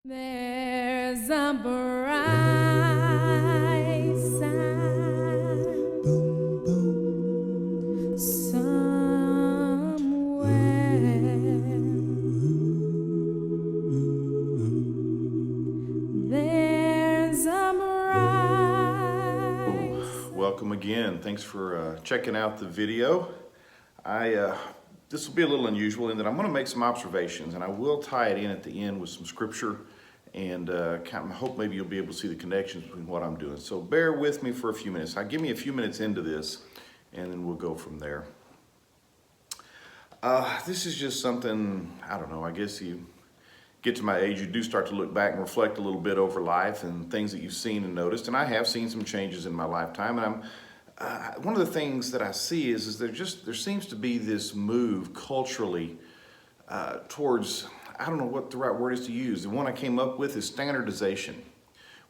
There's a bright side Boom, boom. somewhere. There's a bright Welcome again. Thanks for checking out the video. This will be a little unusual in that I'm going to make some observations, and I will tie it in at the end with some scripture, and hope maybe you'll be able to see the connections between what I'm doing. So bear with me for a few minutes. Give me a few minutes into this, and then we'll go from there. This is just something, I don't know, I guess you get to my age, you do start to look back and reflect a little bit over life and things that you've seen and noticed. And I have seen some changes in my lifetime. And one of the things that I see is there seems to be this move culturally towards, I don't know what the right word is to use. The one I came up with is standardization.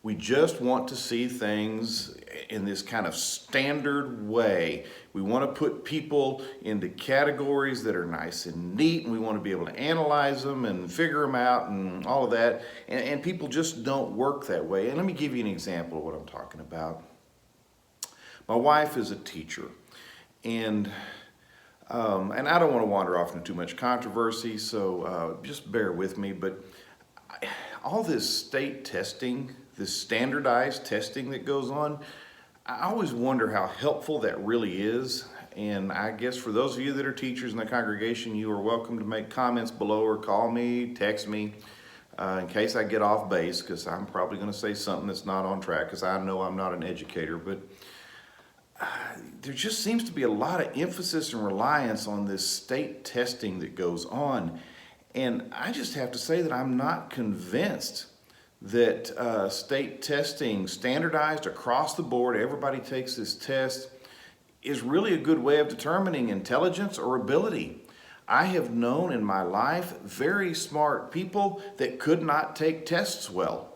We just want to see things in this kind of standard way. We want to put people into categories that are nice and neat, and we want to be able to analyze them and figure them out and all of that. And people just don't work that way. And let me give you an example of what I'm talking about. My wife is a teacher, and I don't want to wander off into too much controversy, so just bear with me. But all this state testing, this standardized testing that goes on, I always wonder how helpful that really is. And I guess for those of you that are teachers in the congregation, you are welcome to make comments below or call me, text me, in case I get off base, because I'm probably going to say something that's not on track, because I know I'm not an educator. But there just seems to be a lot of emphasis and reliance on this state testing that goes on. And I just have to say that I'm not convinced that state testing, standardized across the board, everybody takes this test, is really a good way of determining intelligence or ability. I have known in my life very smart people that could not take tests well.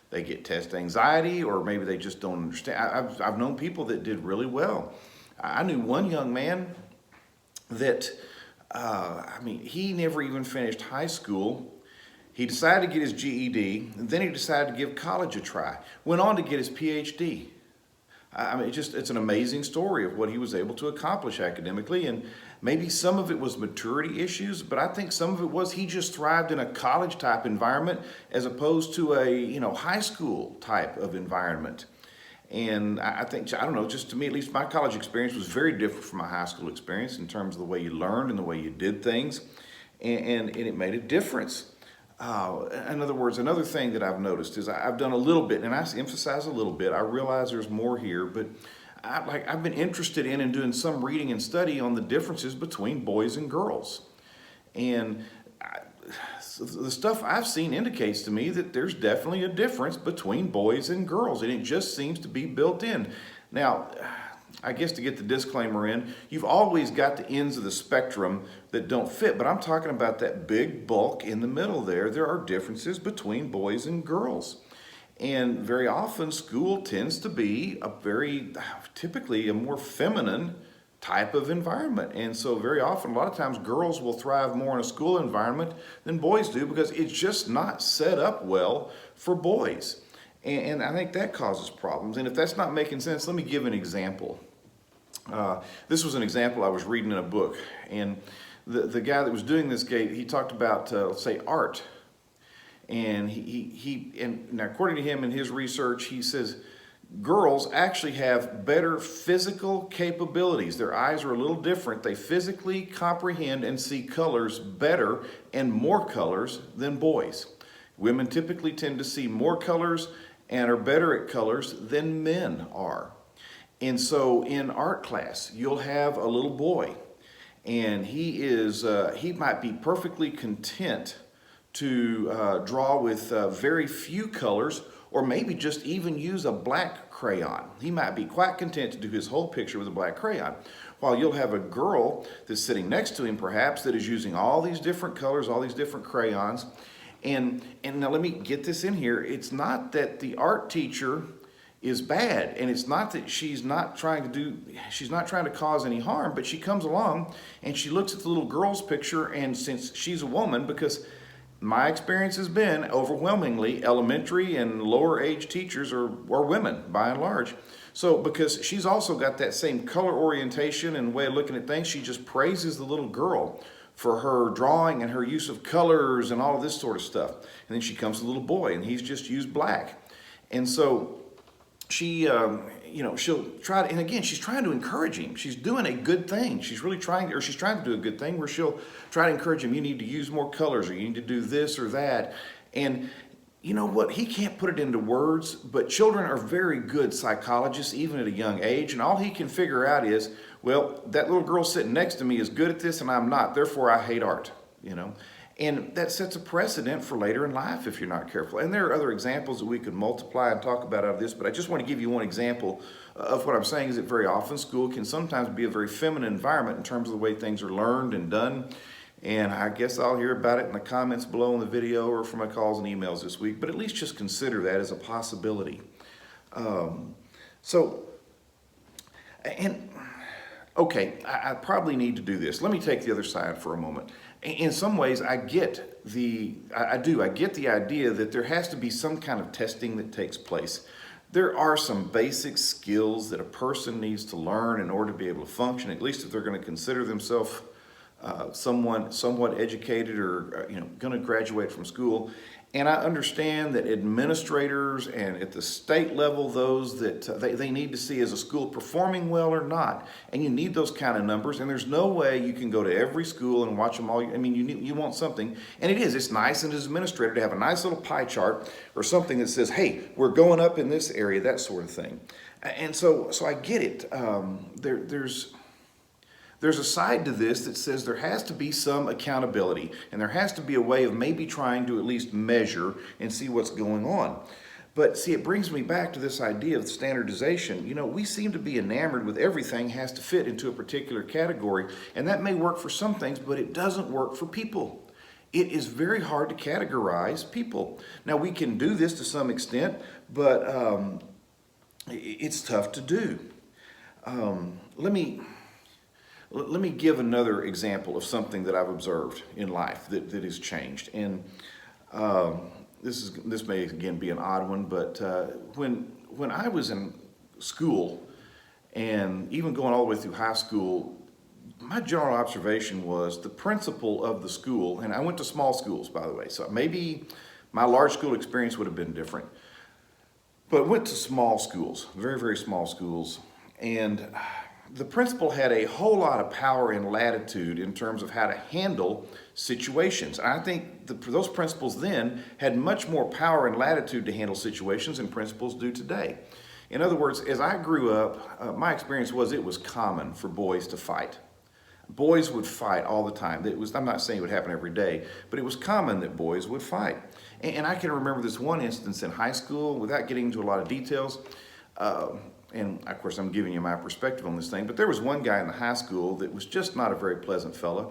They get test anxiety, or maybe they just don't understand. I've known people that did really well. I knew one young man that, he never even finished high school. He decided to get his GED, and then he decided to give college a try. Went on to get his PhD. It's an amazing story of what he was able to accomplish academically, and maybe some of it was maturity issues, but I think some of it was he just thrived in a college type environment as opposed to a high school type of environment. And I think, I don't know, just to me, at least my college experience was very different from my high school experience in terms of the way you learned and the way you did things, and it made a difference. In other words, another thing that I've noticed is I've done a little bit, and I emphasize a little bit. I realize there's more here, but I've been interested in and doing some reading and study on the differences between boys and girls. And the stuff I've seen indicates to me that there's definitely a difference between boys and girls, and it just seems to be built in. Now, I guess to get the disclaimer in, you've always got the ends of the spectrum that don't fit, but I'm talking about that big bulk in the middle there. There are differences between boys and girls. And very often school tends to be typically a more feminine type of environment. And so very often, a lot of times girls will thrive more in a school environment than boys do because it's just not set up well for boys. And I think that causes problems. And if that's not making sense, let me give an example. This was an example I was reading in a book, and the guy that was doing this he talked about, let's say, art. And and now according to him in his research, he says girls actually have better physical capabilities. Their eyes are a little different. They physically comprehend and see colors better and more colors than boys. Women typically tend to see more colors and are better at colors than men are. And so in art class, you'll have a little boy, and he might be perfectly content to draw with very few colors, or maybe just even use a black crayon. He might be quite content to do his whole picture with a black crayon. While you'll have a girl that's sitting next to him, perhaps, that is using all these different colors, all these different crayons. And now let me get this in here. It's not that the art teacher is bad, and it's not that she's not trying to cause any harm, but she comes along and she looks at the little girl's picture, and since she's a woman, because my experience has been overwhelmingly elementary and lower age teachers are women by and large. So because she's also got that same color orientation and way of looking at things, she just praises the little girl for her drawing and her use of colors and all of this sort of stuff. And then she comes to the little boy and he's just used black. And so she, she'll try to, and again, she's trying to encourage him. She's doing a good thing. She's really trying, or she's trying to do a good thing where she'll try to encourage him. You need to use more colors, or you need to do this or that. And you know what? He can't put it into words, but children are very good psychologists, even at a young age. And all he can figure out is, well, that little girl sitting next to me is good at this and I'm not. Therefore, I hate art, And that sets a precedent for later in life if you're not careful. And there are other examples that we could multiply and talk about out of this, but I just want to give you one example of what I'm saying is that very often school can sometimes be a very feminine environment in terms of the way things are learned and done. And I guess I'll hear about it in the comments below in the video or from my calls and emails this week, but at least just consider that as a possibility. Okay, I probably need to do this. Let me take the other side for a moment. In some ways, I get the idea that there has to be some kind of testing that takes place. There are some basic skills that a person needs to learn in order to be able to function, at least if they're going to consider themselves somewhat educated or going to graduate from school. And I understand that administrators and at the state level, those that they need to see is a school performing well or not. And you need those kind of numbers. And there's no way you can go to every school and watch them all. I mean, you want something. And it's nice as an administrator to have a nice little pie chart or something that says, hey, we're going up in this area, that sort of thing. And so I get it. There's a side to this that says there has to be some accountability and there has to be a way of maybe trying to at least measure and see what's going on. But see, it brings me back to this idea of standardization. We seem to be enamored with everything has to fit into a particular category, and that may work for some things, but it doesn't work for people. It is very hard to categorize people. Now, we can do this to some extent, but it's tough to do. Let me give another example of something that I've observed in life that has changed. And this may again be an odd one, but when I was in school and even going all the way through high school, my general observation was the principal of the school, and I went to small schools, by the way, so maybe my large school experience would have been different. But I went to small schools, very, very small schools, and the principal had a whole lot of power and latitude in terms of how to handle situations. And I think those principals then had much more power and latitude to handle situations than principals do today. In other words, as I grew up, my experience was it was common for boys to fight. Boys would fight all the time. I'm not saying it would happen every day, but it was common that boys would fight. And I can remember this one instance in high school, without getting into a lot of details, and of course I'm giving you my perspective on this thing, but there was one guy in the high school that was just not a very pleasant fella,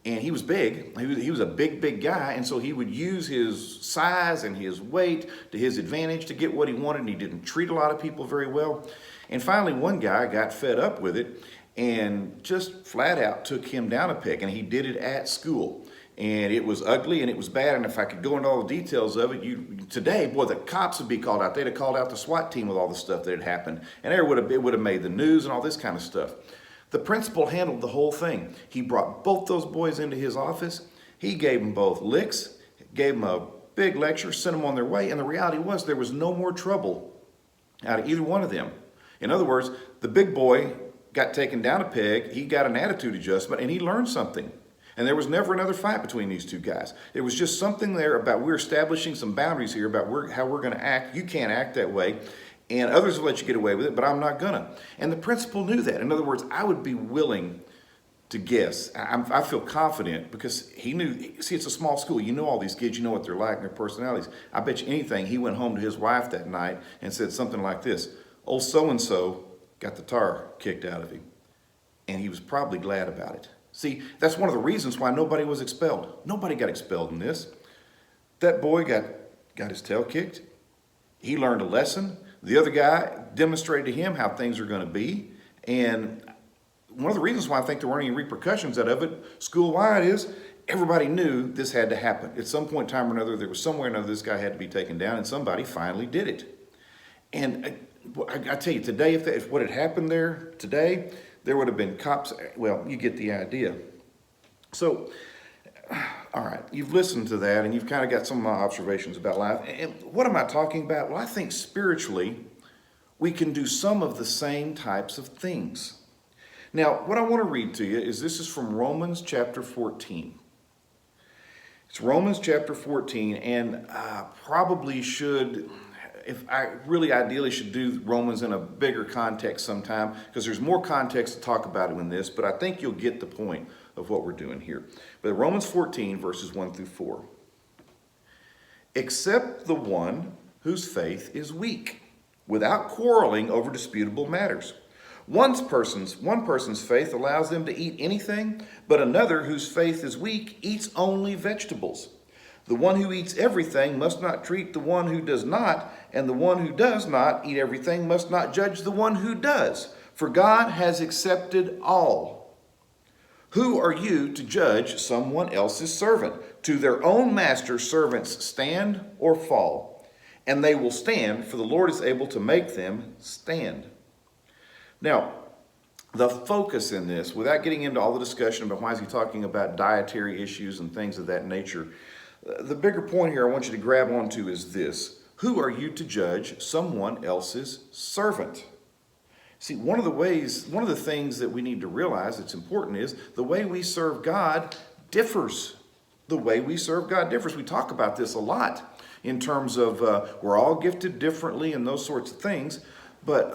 and he was big. He was a big guy, and so he would use his size and his weight to his advantage to get what he wanted, and he didn't treat a lot of people very well. And finally one guy got fed up with it and just flat out took him down a peg, and he did it at school. And it was ugly and it was bad, and if I could go into all the details of it, today, boy, the cops would be called out. They'd have called out the SWAT team with all the stuff that had happened, and it would have made the news and all this kind of stuff. The principal handled the whole thing. He brought both those boys into his office. He gave them both licks, gave them a big lecture, sent them on their way, and the reality was there was no more trouble out of either one of them. In other words, the big boy got taken down a peg, he got an attitude adjustment, and he learned something. And there was never another fight between these two guys. There was just something there about we're establishing some boundaries here about how we're going to act. You can't act that way. And others will let you get away with it, but I'm not going to. And the principal knew that. In other words, I would be willing to guess. I feel confident because he knew. See, it's a small school. You know all these kids. You know what they're like and their personalities. I bet you anything, he went home to his wife that night and said something like this: old so-and-so got the tar kicked out of him. And he was probably glad about it. See, that's one of the reasons why nobody was expelled. Nobody got expelled in this. That boy got his tail kicked. He learned a lesson. The other guy demonstrated to him how things are going to be. And one of the reasons why I think there weren't any repercussions out of it school-wide is everybody knew this had to happen. At some point in time or another, there was somewhere or another this guy had to be taken down, and somebody finally did it. And I tell you, today, if what had happened there today, there would have been cops. Well, you get the idea. So, all right, you've listened to that, and you've kind of got some of my observations about life. And what am I talking about? Well, I think spiritually, we can do some of the same types of things. Now, what I want to read to you is this is from Romans chapter 14. It's Romans chapter 14, and I probably should, if I really ideally should do Romans in a bigger context sometime, because there's more context to talk about it in this, but I think you'll get the point of what we're doing here. But Romans 14, verses 1 through 4. Except the one whose faith is weak, without quarreling over disputable matters. One person's faith allows them to eat anything, but another whose faith is weak eats only vegetables. The one who eats everything must not treat the one who does not, and the one who does not eat everything must not judge the one who does, for God has accepted all. Who are you to judge someone else's servant? To their own master servants stand or fall, and they will stand, for the Lord is able to make them stand. Now, the focus in this, without getting into all the discussion about why is he talking about dietary issues and things of that nature, the bigger point here I want you to grab onto is this. Who are you to judge someone else's servant? See, one of the things that we need to realize that's important is the way we serve God differs. The way we serve God differs. We talk about this a lot in terms of we're all gifted differently and those sorts of things, but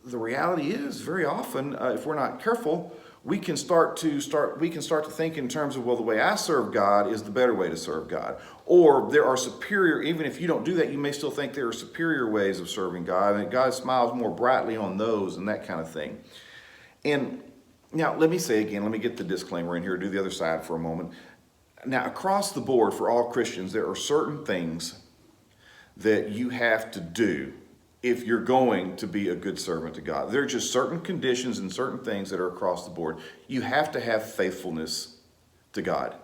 the reality is, very often, if we're not careful, we can start to think in terms of, well, the way I serve God is the better way to serve God. Or there are superior, even if you don't do that, you may still think there are superior ways of serving God, and God smiles more brightly on those and that kind of thing. And now, let me say again, let me get the disclaimer in here, do the other side for a moment. Now, across the board for all Christians, there are certain things that you have to do if you're going to be a good servant to God. There are just certain conditions and certain things that are across the board. You have to have faithfulness to God,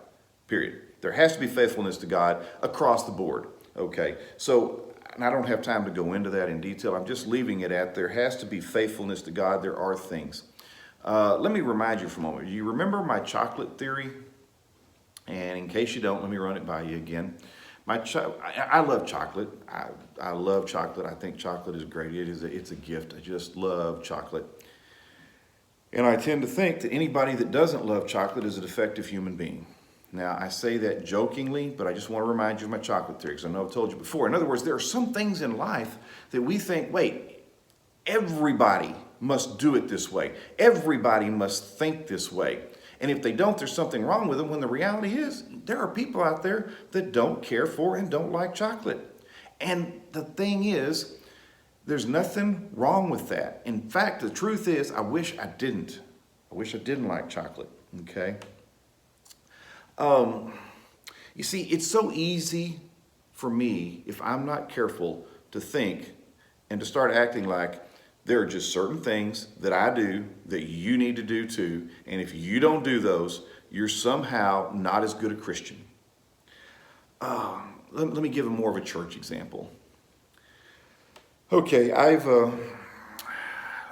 period. There has to be faithfulness to God across the board, okay? So, and I don't have time to go into that in detail. I'm just leaving it at there has to be faithfulness to God. There are things. Let me remind you for a moment. You remember my chocolate theory? And in case you don't, let me run it by you again. I love chocolate. I love chocolate. I think chocolate is great. It's a gift. I just love chocolate. And I tend to think that anybody that doesn't love chocolate is a defective human being. Now, I say that jokingly, but I just want to remind you of my chocolate theory, because I know I've told you before. In other words, there are some things in life that we think, wait, everybody must do it this way. Everybody must think this way. And if they don't, there's something wrong with them, when the reality is there are people out there that don't care for and don't like chocolate. And the thing is, there's nothing wrong with that. In fact, the truth is, I wish I didn't. I wish I didn't like chocolate, okay? You see, it's so easy for me, if I'm not careful, to think and to start acting like there are just certain things that I do that you need to do too, and if you don't do those, you're somehow not as good a Christian. Let me give more of a church example. Okay,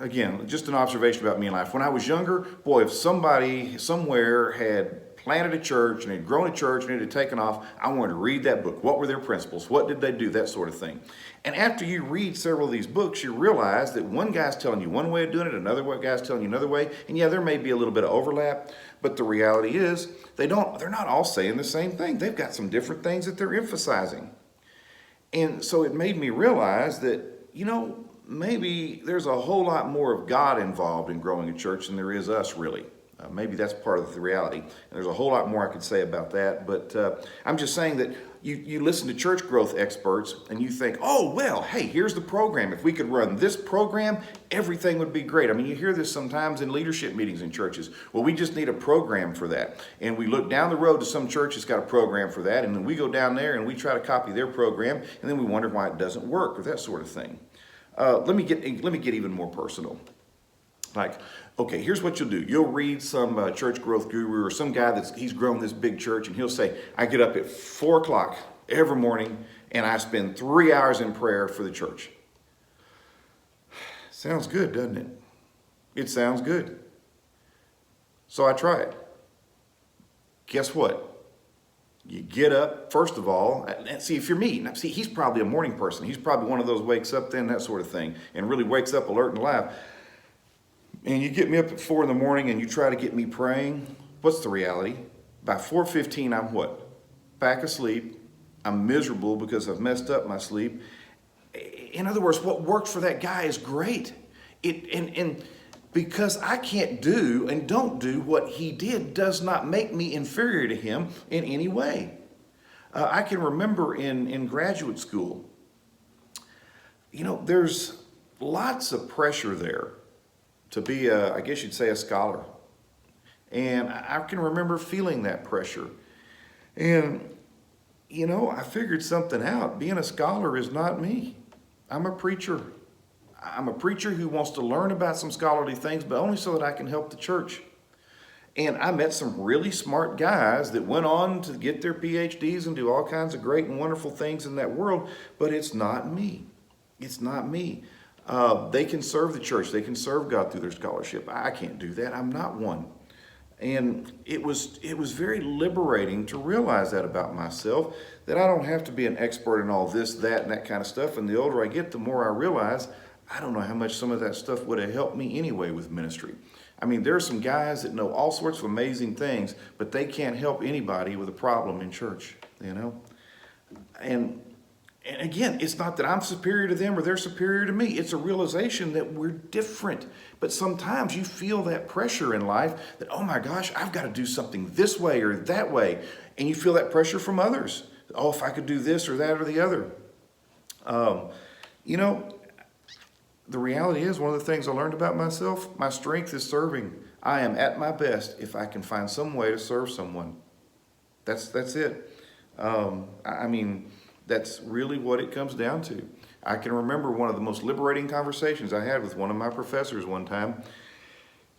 again, just an observation about me in life. When I was younger, boy, if somebody somewhere had planted a church and had grown a church and it had taken off, I wanted to read that book. What were their principles? What did they do? That sort of thing. And after you read several of these books, you realize that one guy's telling you one way of doing it, another guy's telling you another way. And yeah, there may be a little bit of overlap, but the reality is they're not all saying the same thing. They've got some different things that they're emphasizing. And so it made me realize that, maybe there's a whole lot more of God involved in growing a church than there is us, really. Maybe that's part of the reality. And there's a whole lot more I could say about that. But I'm just saying that you listen to church growth experts and you think, oh, well, hey, here's the program. If we could run this program, everything would be great. I mean, you hear this sometimes in leadership meetings in churches. Well, we just need a program for that. And we look down the road to some church that's got a program for that. And then we go down there and we try to copy their program. And then we wonder why it doesn't work or that sort of thing. Let me get even more personal. Like, okay, here's what you'll do. You'll read some church growth guru or some guy he's grown this big church, and he'll say, I get up at 4 o'clock every morning and I spend 3 hours in prayer for the church. Sounds good, doesn't it? It sounds good. So I try it. Guess what? You get up, first of all, and see, if you're me, now, see, he's probably a morning person. He's probably one of those wakes up then, that sort of thing, and really wakes up alert and alive. And you get me up at 4 in the morning and you try to get me praying. What's the reality? By 4:15, I'm what? Back asleep. I'm miserable because I've messed up my sleep. In other words, what worked for that guy is great. And because I can't do and don't do what he did does not make me inferior to him in any way. I can remember in graduate school, there's lots of pressure there to be I guess you'd say a scholar. And I can remember feeling that pressure. And, I figured something out. Being a scholar is not me. I'm a preacher. I'm a preacher who wants to learn about some scholarly things, but only so that I can help the church. And I met some really smart guys that went on to get their PhDs and do all kinds of great and wonderful things in that world, but it's not me. It's not me. They can serve the church. They can serve God through their scholarship. I can't do that. I'm not one. And it was very liberating to realize that about myself, that I don't have to be an expert in all this, that, and that kind of stuff. And the older I get, the more I realize I don't know how much some of that stuff would have helped me anyway with ministry. I mean, there are some guys that know all sorts of amazing things, but they can't help anybody with a problem in church, And again, it's not that I'm superior to them or they're superior to me. It's a realization that we're different. But sometimes you feel that pressure in life that, oh my gosh, I've got to do something this way or that way. And you feel that pressure from others. Oh, if I could do this or that or the other. The reality is, one of the things I learned about myself, my strength is serving. I am at my best if I can find some way to serve someone. That's it. That's really what it comes down to. I can remember one of the most liberating conversations I had with one of my professors one time.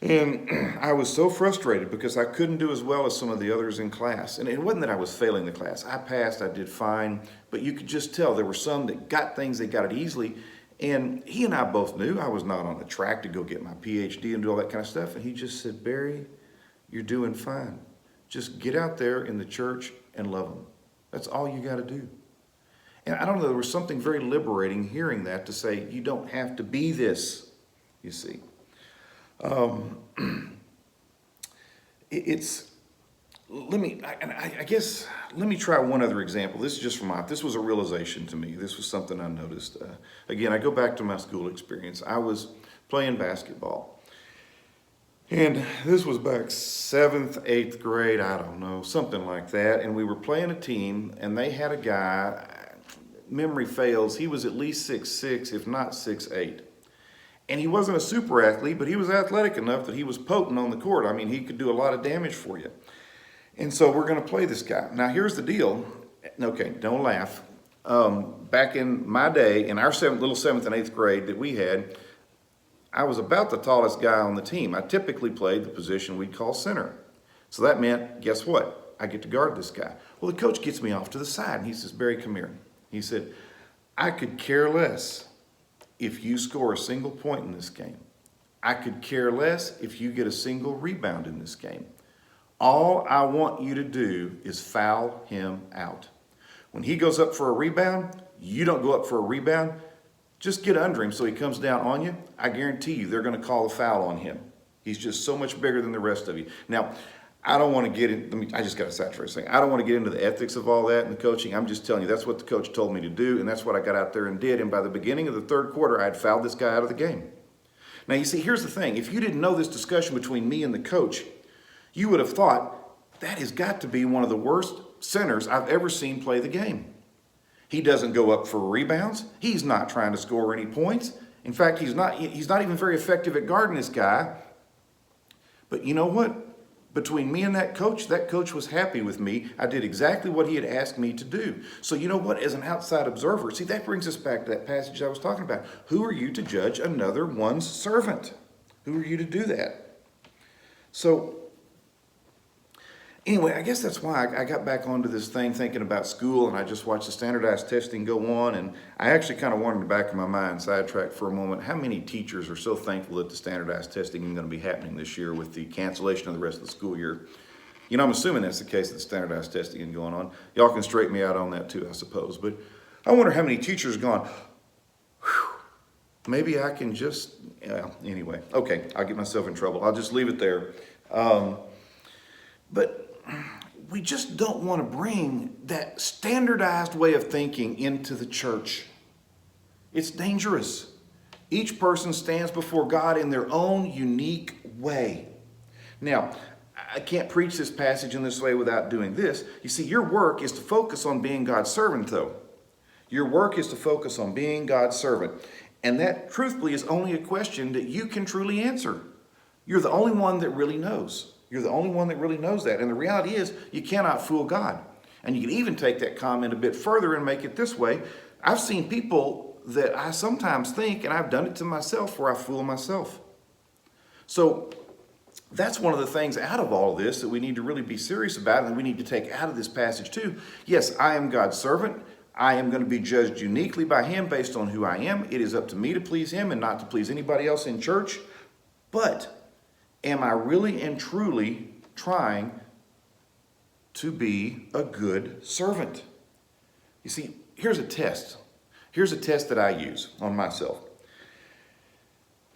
And I was so frustrated because I couldn't do as well as some of the others in class. And it wasn't that I was failing the class. I passed, I did fine. But you could just tell there were some that got things, they got it easily. And he and I both knew I was not on the track to go get my PhD and do all that kind of stuff. And he just said, Barry, you're doing fine. Just get out there in the church and love them. That's all you got to do. And I don't know, there was something very liberating hearing that, to say, you don't have to be this, you see. Let me try one other example. This is just from this was a realization to me. This was something I noticed. Again, I go back to my school experience. I was playing basketball. And this was back 7th, 8th grade, I don't know, something like that. And we were playing a team, and they had a guy, memory fails, he was at least 6'6", if not 6'8". And he wasn't a super athlete, but he was athletic enough that he was potent on the court. I mean, he could do a lot of damage for you. And so we're going to play this guy. Now, here's the deal. Okay, don't laugh. Back in my day, in our little 7th and 8th grade that we had, I was about the tallest guy on the team. I typically played the position we'd call center. So that meant, guess what? I get to guard this guy. Well, the coach gets me off to the side, and he says, Barry, come here. He said, I could care less if you score a single point in this game. I could care less if you get a single rebound in this game. All I want you to do is foul him out. When he goes up for a rebound, you don't go up for a rebound. Just get under him so he comes down on you. I guarantee you they're going to call a foul on him. He's just so much bigger than the rest of you. Now, I don't want to get in, I just got to saturate saying, I don't want to get into the ethics of all that and the coaching. I'm just telling you, that's what the coach told me to do, and that's what I got out there and did. And by the beginning of the third quarter, I had fouled this guy out of the game. Now, you see, here's the thing. If you didn't know this discussion between me and the coach, you would have thought, that has got to be one of the worst centers I've ever seen play the game. He doesn't go up for rebounds. He's not trying to score any points. In fact, he's not even very effective at guarding this guy. But you know what? Between me and that coach was happy with me. I did exactly what he had asked me to do. So you know what? As an outside observer, see, that brings us back to that passage I was talking about. Who are you to judge another one's servant? Who are you to do that? So anyway, I guess that's why I got back onto this thing thinking about school, and I just watched the standardized testing go on, and I actually kind of wanted in the back of my mind, sidetrack for a moment, how many teachers are so thankful that the standardized testing is going to be happening this year with the cancellation of the rest of the school year. You know, I'm assuming that's the case, that the standardized testing is going on. Y'all can straighten me out on that too, I suppose. But I wonder how many teachers are going, whew, maybe I can just, anyway. Okay, I'll get myself in trouble. I'll just leave it there. But we just don't want to bring that standardized way of thinking into the church. It's dangerous. Each person stands before God in their own unique way. Now, I can't preach this passage in this way without doing this. You see, your work is to focus on being God's servant, though. Your work is to focus on being God's servant. And that, truthfully, is only a question that you can truly answer. You're the only one that really knows. You're the only one that really knows that. And the reality is, you cannot fool God. And you can even take that comment a bit further and make it this way. I've seen people that I sometimes think, and I've done it to myself, where I fool myself. So that's one of the things out of all of this that we need to really be serious about, and we need to take out of this passage too. Yes, I am God's servant. I am going to be judged uniquely by Him based on who I am. It is up to me to please Him and not to please anybody else in church. But am I really and truly trying to be a good servant? You see, here's a test. Here's a test that I use on myself.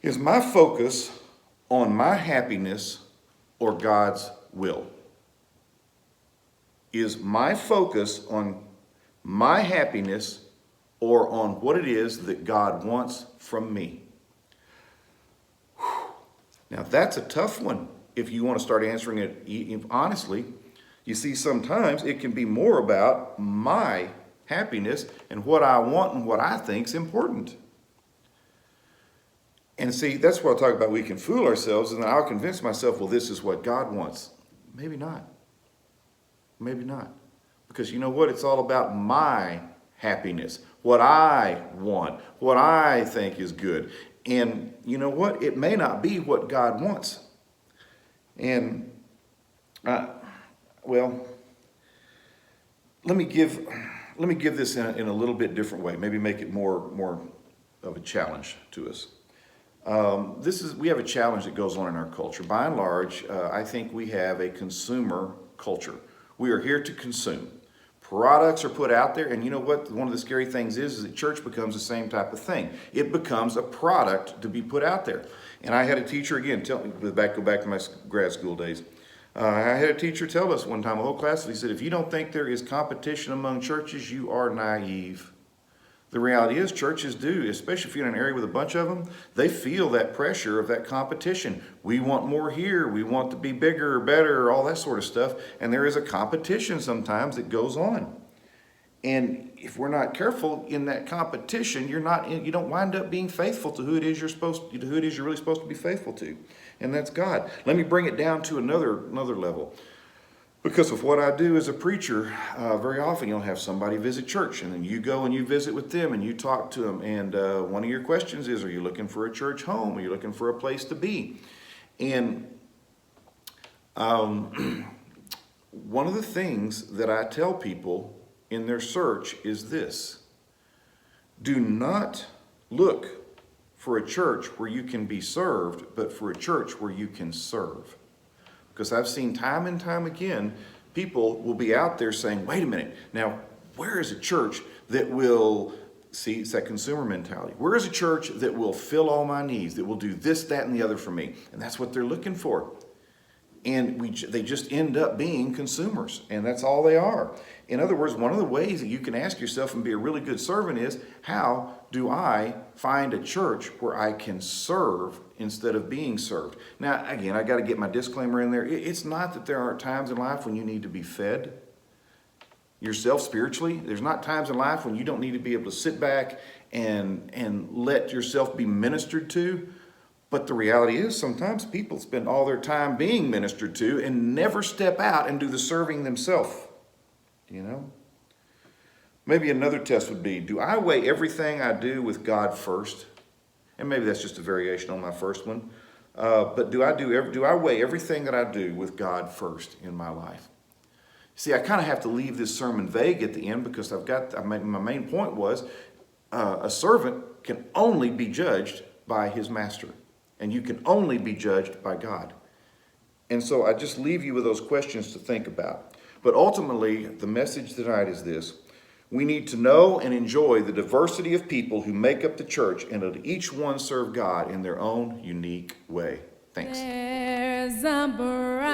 Is my focus on my happiness or God's will? Is my focus on my happiness or on what it is that God wants from me? Whew. Now that's a tough one if you want to start answering it honestly. You see, sometimes it can be more about my happiness and what I want and what I think is important. And see, that's what I talk about. We can fool ourselves, and then I'll convince myself, well, this is what God wants. Maybe not. Maybe not. Because you know what? It's all about my happiness, what I want, what I think is good. And you know what? It may not be what God wants. And, well, let me give this in a little bit different way. Maybe make it more of a challenge to us. We have a challenge that goes on in our culture. By and large, I think we have a consumer culture. We are here to consume. Products are put out there, and you know what? One of the scary things is that church becomes the same type of thing. It becomes a product to be put out there. And I had a teacher, again, go back to my grad school days. I had a teacher tell us one time, a whole class, he said, if you don't think there is competition among churches, you are naive. The reality is churches do, especially if you're in an area with a bunch of them, they feel that pressure of that competition. We want more here. We want to be bigger, better, all that sort of stuff. And there is a competition sometimes that goes on. And if we're not careful in that competition, you don't wind up being faithful to who it is you're really supposed to be faithful to. And that's God. Let me bring it down to another level. Because of what I do as a preacher, very often you'll have somebody visit church, and then you go and you visit with them and you talk to them. And one of your questions is, are you looking for a church home? Are you looking for a place to be? And one of the things that I tell people in their search is this: do not look for a church where you can be served, but for a church where you can serve. Because I've seen time and time again, people will be out there saying, wait a minute, now where is a church that will, see, it's that consumer mentality. Where is a church that will fill all my needs, that will do this, that, and the other for me? And that's what they're looking for. And they just end up being consumers, and that's all they are. In other words, one of the ways that you can ask yourself and be a really good servant is, how do I find a church where I can serve instead of being served? Now, again, I got to get my disclaimer in there. It's not that there aren't times in life when you need to be fed yourself spiritually. There's not times in life when you don't need to be able to sit back and let yourself be ministered to. But the reality is, sometimes people spend all their time being ministered to and never step out and do the serving themselves. You know? Maybe another test would be, do I weigh everything I do with God first? And maybe that's just a variation on my first one. But do I weigh everything that I do with God first in my life? See, I kind of have to leave this sermon vague at the end because my main point was a servant can only be judged by his master, and you can only be judged by God. And so I just leave you with those questions to think about. But ultimately, the message tonight is this. We need to know and enjoy the diversity of people who make up the church and let each one serve God in their own unique way. Thanks. There's a bright